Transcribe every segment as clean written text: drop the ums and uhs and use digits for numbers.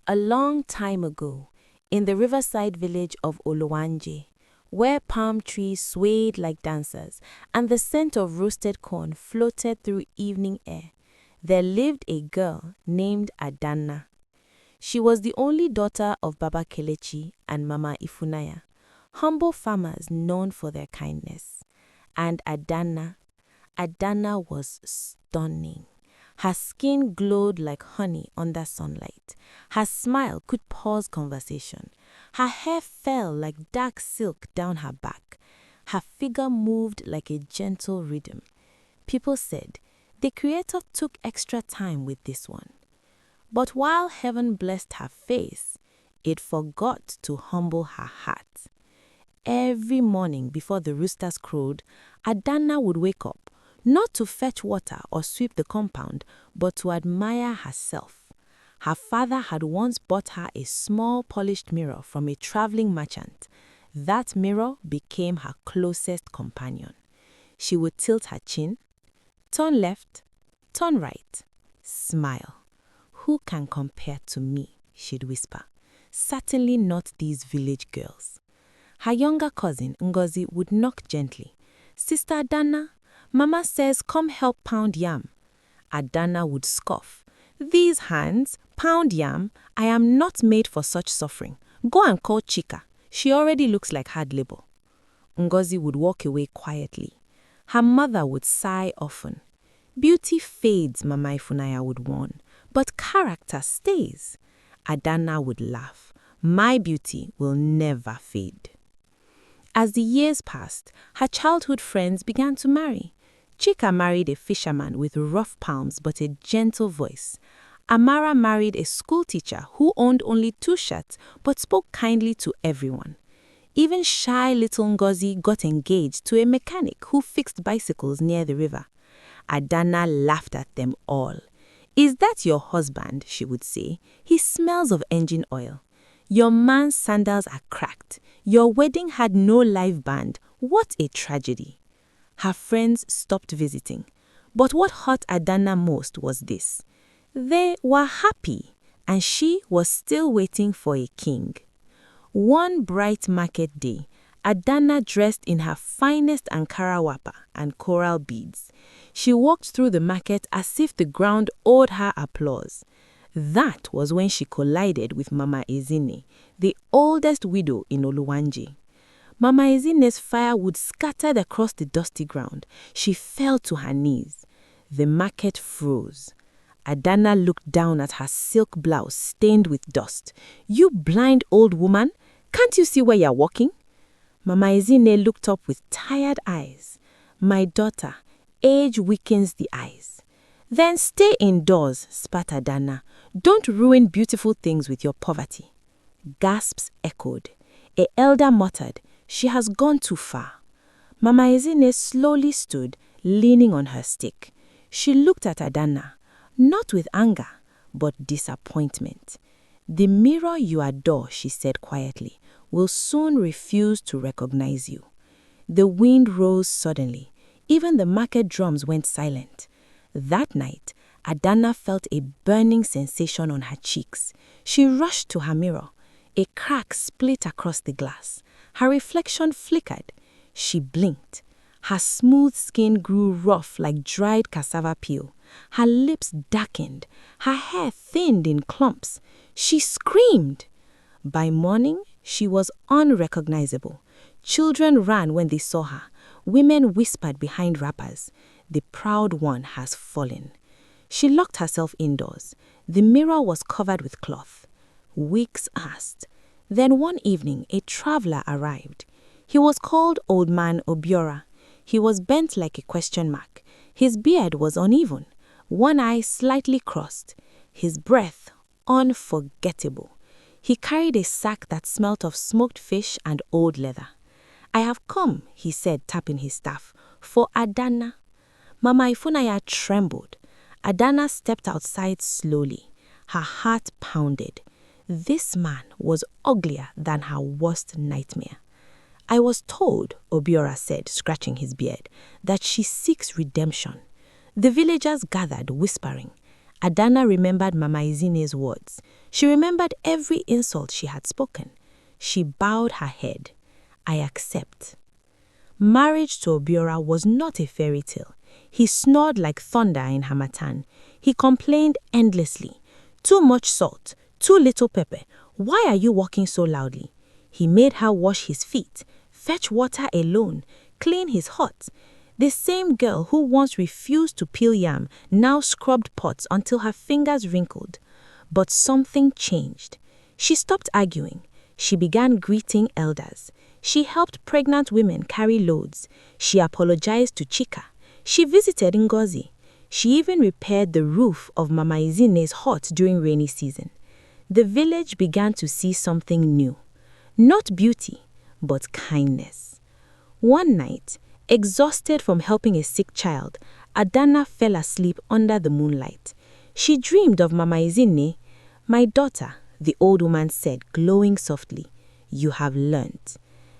A long time ago, in the riverside village of Olowanje, where palm trees swayed like dancers and the scent of roasted corn floated through evening air, there lived a girl named Adanna. She was the only daughter of Baba Kelechi and Mama Ifunaya, humble farmers known for their kindness. And Adanna was stunning. Her skin glowed like honey under sunlight. Her smile could pause conversation. Her hair fell like dark silk down her back. Her figure moved like a gentle rhythm. People said, the Creator took extra time with this one. But while heaven blessed her face, it forgot to humble her heart. Every morning before the roosters crowed, Adanna would wake up, not to fetch water or sweep the compound, but to admire herself. Her father had once bought her a small polished mirror from a traveling merchant. That mirror became her closest companion. She would tilt her chin, turn left, turn right, smile. Who can compare to me, she'd whisper. Certainly not these village girls. Her younger cousin, Ngozi, would knock gently. Sister Adanna, Mama says come help pound yam. Adanna would scoff. These hands, pound yam, I am not made for such suffering. Go and call Chika. She already looks like hard labor. Ngozi would walk away quietly. Her mother would sigh often. Beauty fades, Mama Ifunaya would warn, but character stays. Adanna would laugh. My beauty will never fade. As the years passed, her childhood friends began to marry. Chika married a fisherman with rough palms but a gentle voice. Amara married a school teacher who owned only 2 shirts but spoke kindly to everyone. Even shy little Ngozi got engaged to a mechanic who fixed bicycles near the river. Adanna laughed at them all. Is that your husband? She would say. He smells of engine oil. Your man's sandals are cracked. Your wedding had no live band. What a tragedy. Her friends stopped visiting. But what hurt Adanna most was this. They were happy, and she was still waiting for a king. One bright market day, Adanna dressed in her finest Ankara wrapper and coral beads. She walked through the market as if the ground owed her applause. That was when she collided with Mama Ezine, the oldest widow in Oluwanje. Mama Ezine's firewood scattered across the dusty ground. She fell to her knees. The market froze. Adanna looked down at her silk blouse stained with dust. You blind old woman, can't you see where you're walking? Mama Ezine looked up with tired eyes. My daughter, age weakens the eyes. Then stay indoors, spat Adanna. Don't ruin beautiful things with your poverty. Gasps echoed. A elder muttered, she has gone too far. Mama Ezine slowly stood, leaning on her stick. She looked at Adanna, not with anger, but disappointment. The mirror you adore, she said quietly, will soon refuse to recognize you. The wind rose suddenly. Even the market drums went silent. That night, Adanna felt a burning sensation on her cheeks. She rushed to her mirror. A crack split across the glass. Her reflection flickered. She blinked. Her smooth skin grew rough like dried cassava peel. Her lips darkened. Her hair thinned in clumps. She screamed. By morning, she was unrecognizable. Children ran when they saw her. Women whispered behind wrappers. The proud one has fallen. She locked herself indoors. The mirror was covered with cloth. Weeks passed. Then one evening, a traveler arrived. He was called Old Man Obiora. He was bent like a question mark. His beard was uneven, one eye slightly crossed. His breath unforgettable. He carried a sack that smelt of smoked fish and old leather. I have come, he said, tapping his staff, for Adanna. Mama Ifunaya trembled. Adanna stepped outside slowly. Her heart pounded. This man was uglier than her worst nightmare. I was told, Obiora said, scratching his beard, that she seeks redemption. The villagers gathered, whispering. Adanna remembered Mama Izine's words. She remembered every insult she had spoken. She bowed her head. I accept. Marriage to Obiora was not a fairy tale. He snored like thunder in Hamatan. He complained endlessly. Too much salt, too little pepper. Why are you walking so loudly? He made her wash his feet, fetch water alone, clean his hut. The same girl who once refused to peel yam now scrubbed pots until her fingers wrinkled. But something changed. She stopped arguing. She began greeting elders. She helped pregnant women carry loads. She apologized to Chika. She visited Ngozi. She even repaired the roof of Mama Izine's hut during rainy season. The village began to see something new. Not beauty, but kindness. One night, exhausted from helping a sick child, Adanna fell asleep under the moonlight. She dreamed of Mama Izine. My daughter, the old woman said, glowing softly, you have learnt.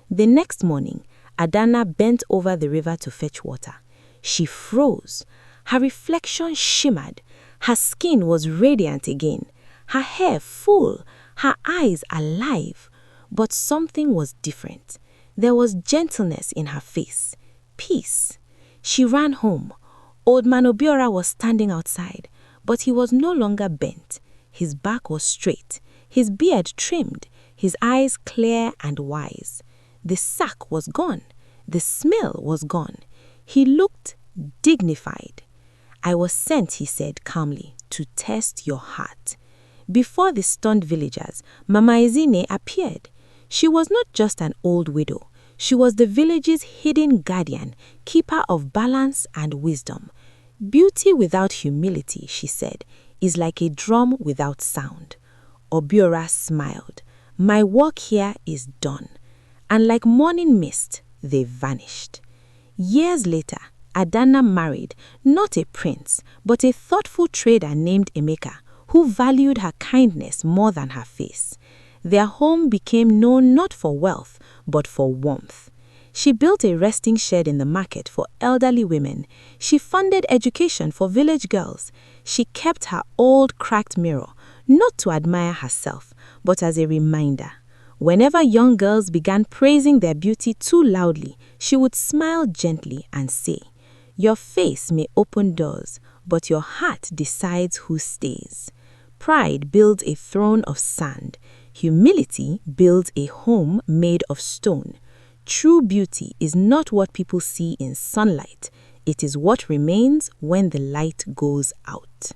The next morning, Adanna bent over the river to fetch water. She froze. Her reflection shimmered. Her skin was radiant again. Her hair full. Her eyes alive. But something was different. There was gentleness in her face. Peace. She ran home. Old Man Obiora was standing outside, but he was no longer bent. His back was straight. His beard trimmed. His eyes clear and wise. The sack was gone. The smell was gone. He looked dignified. I was sent, he said calmly, to test your heart. Before the stunned villagers, Mama Izine appeared. She was not just an old widow. She was the village's hidden guardian, keeper of balance and wisdom. Beauty without humility, she said, is like a drum without sound. Obiora smiled. My work here is done. And like morning mist, they vanished. Years later, Adanna married not a prince, but a thoughtful trader named Emeka, who valued her kindness more than her face. Their home became known not for wealth, but for warmth. She built a resting shed in the market for elderly women. She funded education for village girls. She kept her old cracked mirror, not to admire herself, but as a reminder. Whenever young girls began praising their beauty too loudly, she would smile gently and say, your face may open doors, but your heart decides who stays. Pride builds a throne of sand. Humility builds a home made of stone. True beauty is not what people see in sunlight. It is what remains when the light goes out.